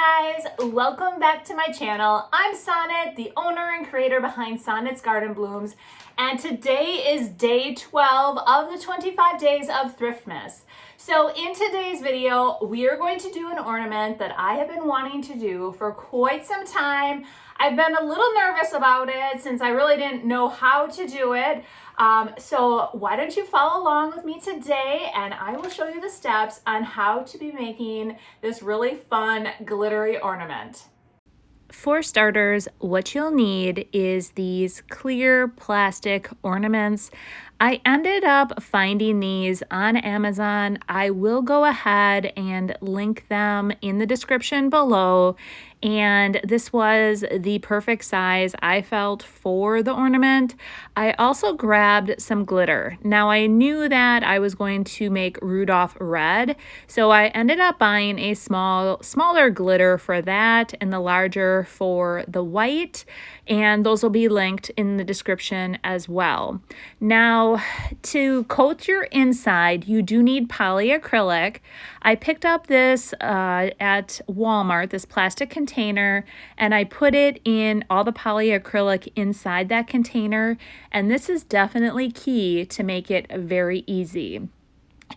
guys, welcome back to my channel. I'm Sonnet, the owner and creator behind Sonnet's Garden Blooms, and today is day 12 of the 25 days of Thriftmas. So in today's video, we are going to do an ornament that I have been wanting to do for quite some time. I've been a little nervous about it since I really didn't know how to do it. So why don't you follow along with me today and I will show you the steps on how to be making this really fun glittery ornament. For starters, what you'll need is these clear plastic ornaments. I ended up finding these on Amazon. I will go ahead and link them in the description below. And this was the perfect size I felt for the ornament. I also grabbed some glitter. Now I knew that I was going to make Rudolph red, so I ended up buying a smaller glitter for that and the larger for the white, and those will be linked in the description as well. Now, to coat your inside, you do need polyacrylic. I picked up this at Walmart, this plastic container, and I put it in all the polyacrylic inside that container, and this is definitely key to make it very easy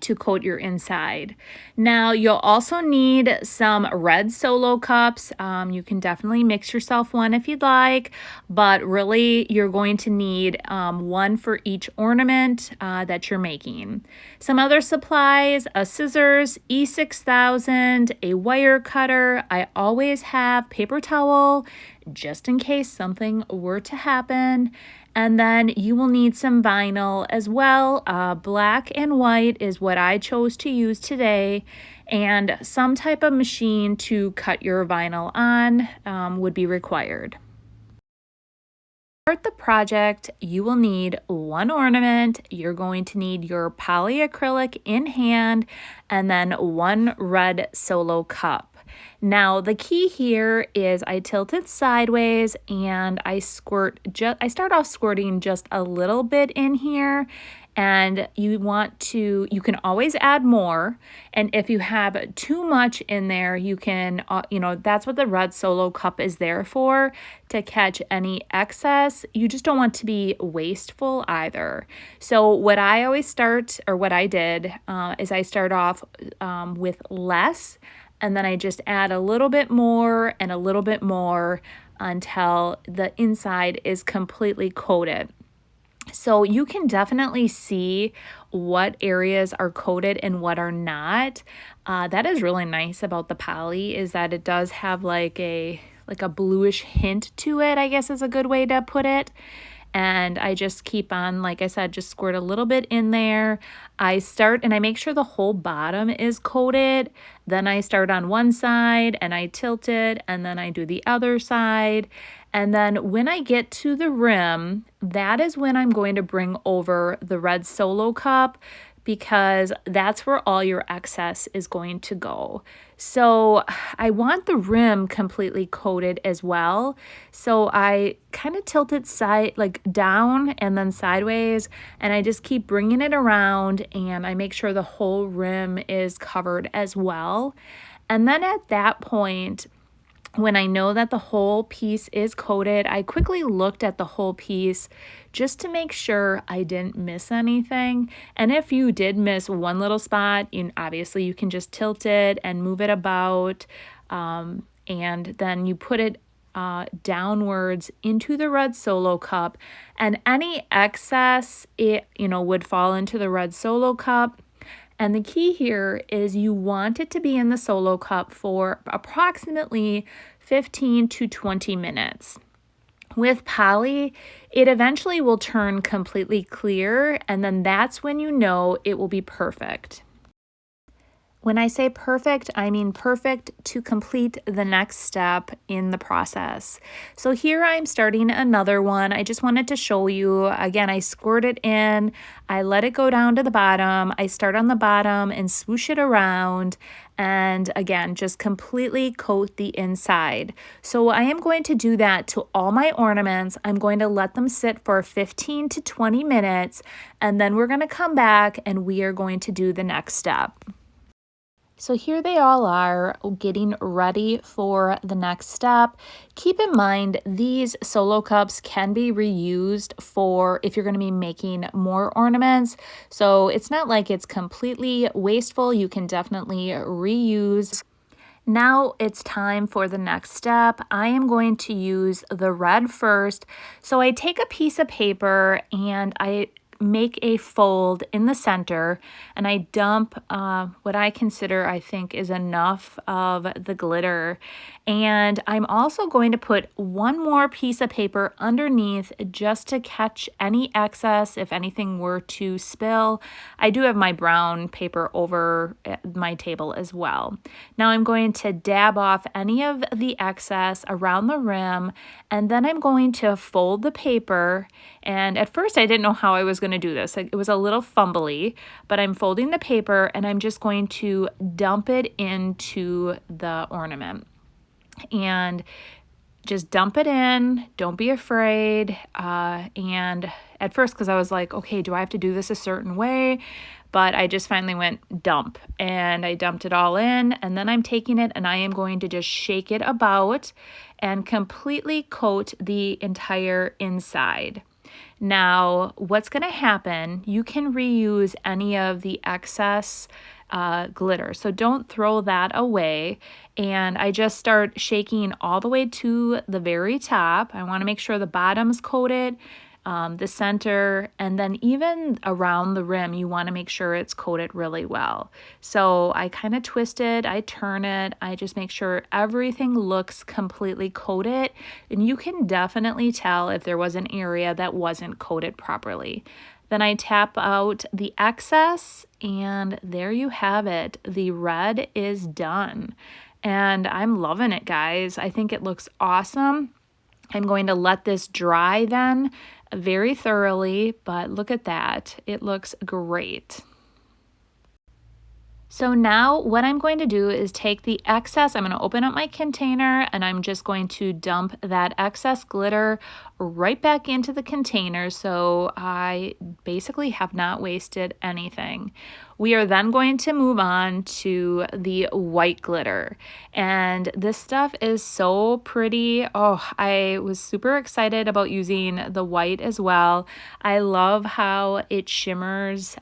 to coat your inside. Now you'll also need some red solo cups. You can definitely mix yourself one if you'd like, but really you're going to need one for each ornament that you're making. Some other supplies: a scissors, E6000, a wire cutter. I always have paper towel just in case something were to happen. And then you will need some vinyl as well. Black and white is what I chose to use today, and some type of machine to cut your vinyl on would be required. To start the project, you will need one ornament. You're going to need your polyacrylic in hand and then one red solo cup. Now the key here is I tilt it sideways and I start off squirting just a little bit in here, and you can always add more, and if you have too much in there, you can that's what the red solo cup is there for, to catch any excess. You just don't want to be wasteful either. So what I did is I start off with less, and then I just add a little bit more and a little bit more until the inside is completely coated. So you can definitely see what areas are coated and what are not. That is really nice about the poly, is that it does have like a bluish hint to it, I guess is a good way to put it. And I just keep on, like I said, just squirt a little bit in there. I start and I make sure the whole bottom is coated. Then I start on one side and I tilt it, and then I do the other side. And then when I get to the rim, that is when I'm going to bring over the red solo cup, because that's where all your excess is going to go. So I want the rim completely coated as well. So I kind of tilt it down and then sideways, and I just keep bringing it around, and I make sure the whole rim is covered as well. And then at that point, when I know that the whole piece is coated, I quickly looked at the whole piece just to make sure I didn't miss anything. And if you did miss one little spot, obviously you can just tilt it and move it about, and then you put it downwards into the red solo cup, and any excess would fall into the red solo cup. And the key here is you want it to be in the solo cup for approximately 15 to 20 minutes. With poly, it eventually will turn completely clear, and then that's when you know it will be perfect. When I say perfect, I mean perfect to complete the next step in the process. So here I'm starting another one. I just wanted to show you, again, I squirt it in, I let it go down to the bottom, I start on the bottom and swoosh it around, and again, just completely coat the inside. So I am going to do that to all my ornaments. I'm going to let them sit for 15 to 20 minutes, and then we're going to come back and we are going to do the next step. So here they all are getting ready for the next step. Keep in mind these solo cups can be reused for if you're going to be making more ornaments. So it's not like it's completely wasteful. You can definitely reuse. Now it's time for the next step. I am going to use the red first. So I take a piece of paper and I make a fold in the center, and I dump what I consider, I think, is enough of the glitter. And I'm also going to put one more piece of paper underneath just to catch any excess if anything were to spill. I do have my brown paper over my table as well. Now I'm going to dab off any of the excess around the rim, and then I'm going to fold the paper. And at first I didn't know how I was going to do this. It was a little fumbly, but I'm folding the paper and I'm just going to dump it into the ornament. And just dump it in. Don't be afraid. And at first, because I was like, okay, do I have to do this a certain way? But I just finally went dump, and I dumped it all in, and then I'm taking it and I am going to just shake it about and completely coat the entire inside. Now, what's going to happen, you can reuse any of the excess glitter, so don't throw that away. And I just start shaking all the way to the very top. I want to make sure the bottom's coated, the center, and then even around the rim, you want to make sure it's coated really well. So I kind of twist it, I turn it, I just make sure everything looks completely coated, and you can definitely tell if there was an area that wasn't coated properly. Then I tap out the excess, and there you have it. The red is done. And I'm loving it, guys. I think it looks awesome. I'm going to let this dry then very thoroughly, but look at that. It looks great. So now what I'm going to do is take the excess, I'm going to open up my container, and I'm just going to dump that excess glitter right back into the container, so I basically have not wasted anything. We are then going to move on to the white glitter, and this stuff is so pretty. Oh, I was super excited about using the white as well. I love how it shimmers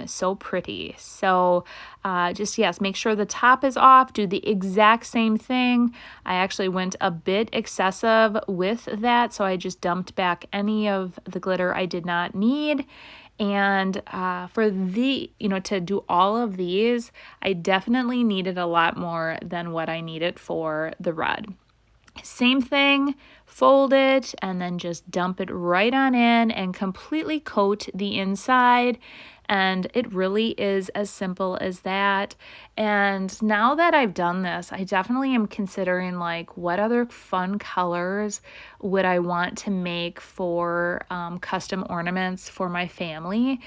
so pretty. So yes, make sure the top is off, do the exact same thing. I actually went a bit excessive with that, so I just dumped back any of the glitter I did not need. And for to do all of these, I definitely needed a lot more than what I needed for the red. Same thing, fold it and then just dump it right on in and completely coat the inside. And it really is as simple as that. And now that I've done this, I definitely am considering like what other fun colors would I want to make for custom ornaments for my family.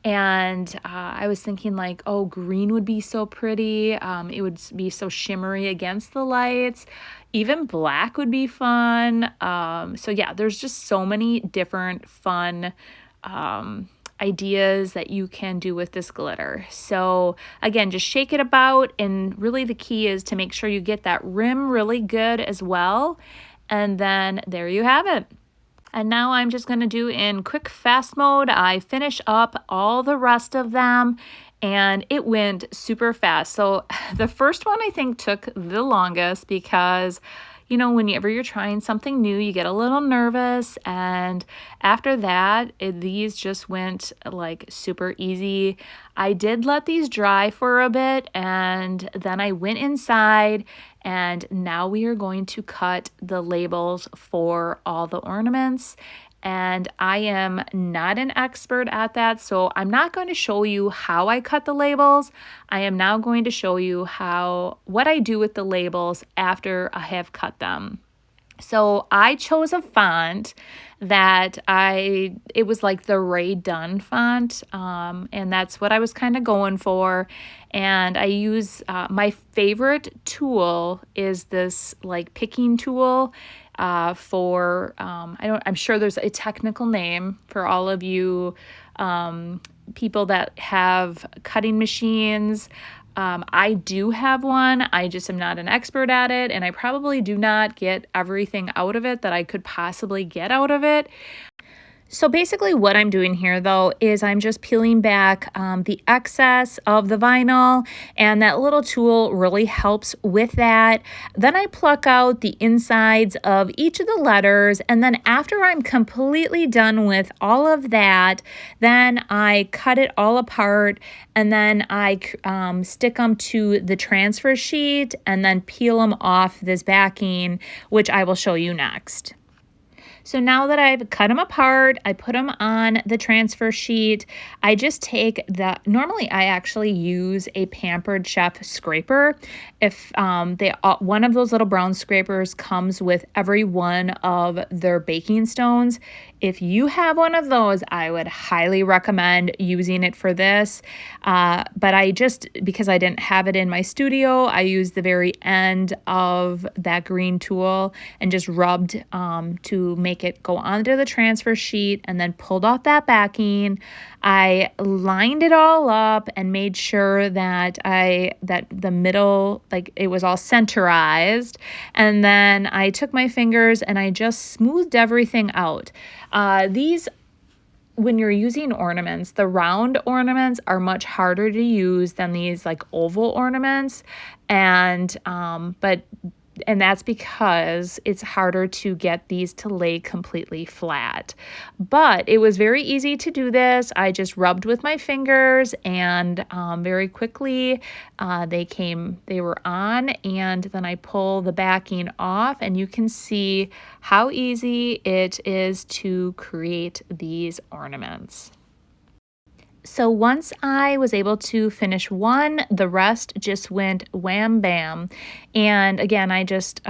And I was thinking like, oh, green would be so pretty. It would be so shimmery against the lights. Even black would be fun. So yeah, there's just so many different fun ideas that you can do with this glitter. So again, just shake it about, and really the key is to make sure you get that rim really good as well. And then there you have it. And now I'm just going to do in quick fast mode. I finish up all the rest of them, and it went super fast. So the first one I think took the longest because whenever you're trying something new, you get a little nervous. And after that, these just went like super easy. I did let these dry for a bit, and then I went inside, and now we are going to cut the labels for all the ornaments. And I am not an expert at that, so I'm not going to show you how I cut the labels. I am now going to show you what I do with the labels after I have cut them. So I chose a font that it was like the Ray Dunn font, and that's what I was kind of going for. And I use, my favorite tool is this like picking tool for, I'm sure there's a technical name for all of you people that have cutting machines. I do have one. I just am not an expert at it, and I probably do not get everything out of it that I could possibly get out of it. So basically what I'm doing here though is I'm just peeling back the excess of the vinyl, and that little tool really helps with that. Then I pluck out the insides of each of the letters, and then after I'm completely done with all of that, then I cut it all apart, and then I stick them to the transfer sheet and then peel them off this backing, which I will show you next. So now that I've cut them apart, I put them on the transfer sheet. I just take normally I actually use a Pampered Chef scraper. If one of those little brown scrapers comes with every one of their baking stones. If you have one of those, I would highly recommend using it for this. But because I didn't have it in my studio, I used the very end of that green tool and just rubbed to make it go onto the transfer sheet, and then pulled off that backing. I lined it all up and made sure that the middle, like it was all centerized. And then I took my fingers and I just smoothed everything out. When you're using ornaments, the round ornaments are much harder to use than these like oval ornaments. And that's because it's harder to get these to lay completely flat. But it was very easy to do this. I just rubbed with my fingers, and very quickly they were on, and then I pull the backing off, and you can see how easy it is to create these ornaments. So once I was able to finish one, the rest just went wham bam. And again, I just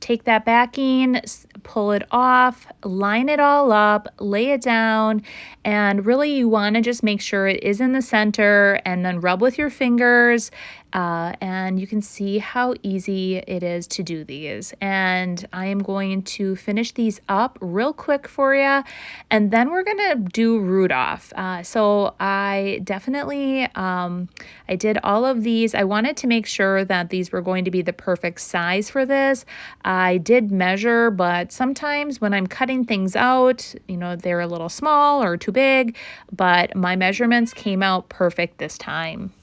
take that backing, pull it off, line it all up, lay it down, and really you want to just make sure it is in the center, and then rub with your fingers. And you can see how easy it is to do these. And I am going to finish these up real quick for you, and then we're going to do Rudolph. So I definitely, I did all of these. I wanted to make sure that these were going to be the perfect size for this. I did measure, but sometimes when I'm cutting things out, they're a little small or too big, but my measurements came out perfect this time.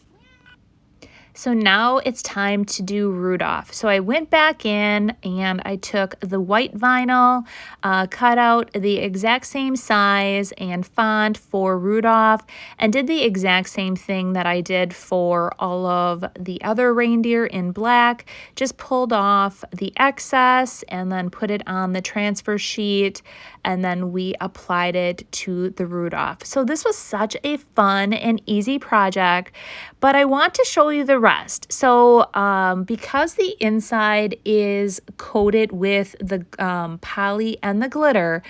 So now it's time to do Rudolph. So I went back in and I took the white vinyl, cut out the exact same size and font for Rudolph, and did the exact same thing that I did for all of the other reindeer in black. Just pulled off the excess and then put it on the transfer sheet, and then we applied it to the Rudolph. So this was such a fun and easy project, but I want to show you the rest. So because the inside is coated with the poly and the glitter,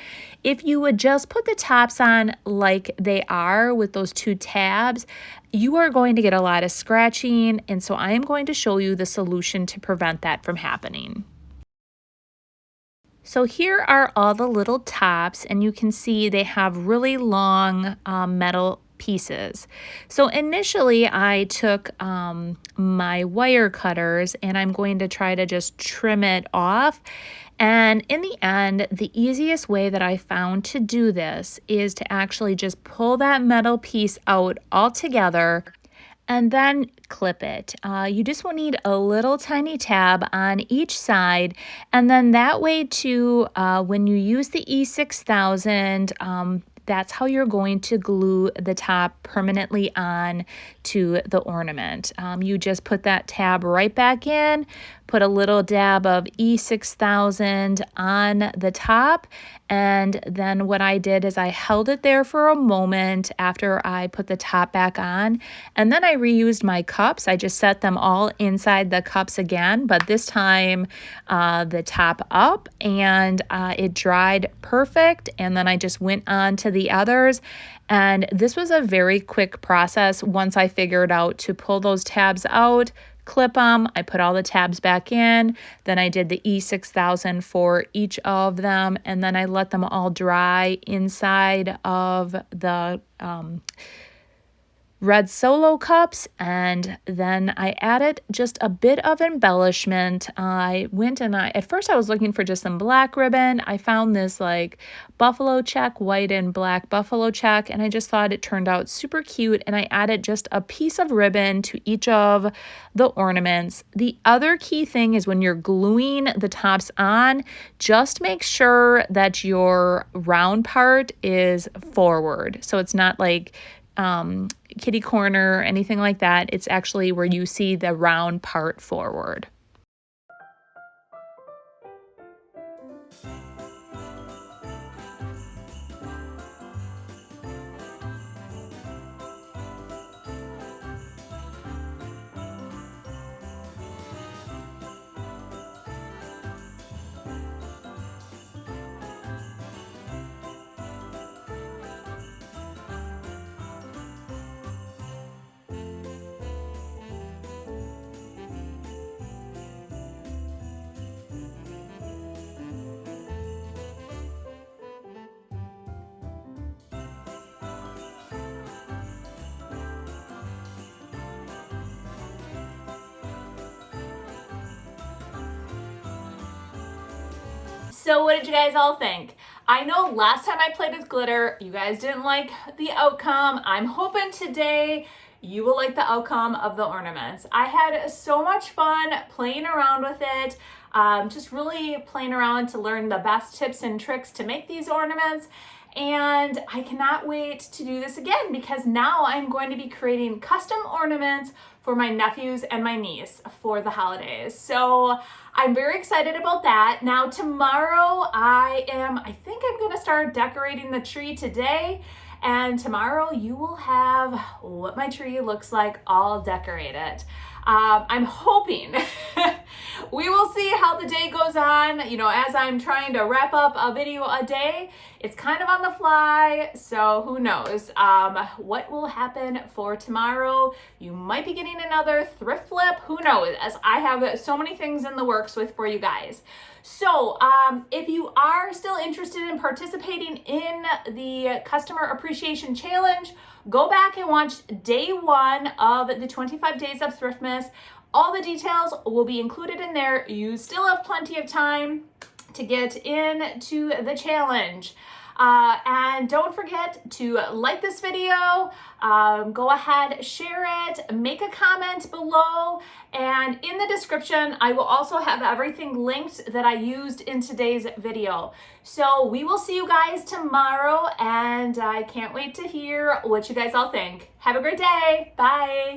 if you would just put the tops on like they are with those two tabs, you are going to get a lot of scratching. And so I am going to show you the solution to prevent that from happening. So here are all the little tops, and you can see they have really long metal pieces. So initially I took my wire cutters, and I'm going to try to just trim it off. And in the end, the easiest way that I found to do this is to actually just pull that metal piece out altogether and then clip it. You just will need a little tiny tab on each side, and then that way too, when you use the E6000, that's how you're going to glue the top permanently on to the ornament. You just put that tab right back in, put a little dab of E6000 on the top, and then what I did is I held it there for a moment after I put the top back on, and then I reused my cups. I just set them all inside the cups again, but this time the top up, and it dried perfect, and then I just went on to the others. And this was a very quick process once I figured out to pull those tabs out, clip them. I put all the tabs back in. Then I did the E6000 for each of them, and then I let them all dry inside of the red Solo cups, and then I added just a bit of embellishment. At first I was looking for just some black ribbon. I found this like buffalo check, white and black buffalo check, and I just thought it turned out super cute, and I added just a piece of ribbon to each of the ornaments. The other key thing is when you're gluing the tops on, just make sure that your round part is forward. So it's not like kitty corner or anything like that. It's actually where you see the round part forward. So what did you guys all think? I know last time I played with glitter, you guys didn't like the outcome. I'm hoping today you will like the outcome of the ornaments. I had so much fun playing around with it, just really playing around to learn the best tips and tricks to make these ornaments. And I cannot wait to do this again because now I'm going to be creating custom ornaments for my nephews and my niece for the holidays. So I'm very excited about that. Now tomorrow I think I'm gonna start decorating the tree today, and tomorrow you will have what my tree looks like all decorated. I'm hoping we will see how the day goes on. You know, as I'm trying to wrap up a video a day, it's kind of on the fly, so who knows what will happen for tomorrow. You might be getting another thrift flip, who knows, as I have so many things in the works for you guys. So if you are still interested in participating in the Customer Appreciation Challenge, go back and watch day 1 of the 25 Days of Thriftmas. All the details will be included in there. You still have plenty of time to get into the challenge. And don't forget to like this video, go ahead, share it, make a comment below, and in the description, I will also have everything linked that I used in today's video. So we will see you guys tomorrow, and I can't wait to hear what you guys all think. Have a great day. Bye.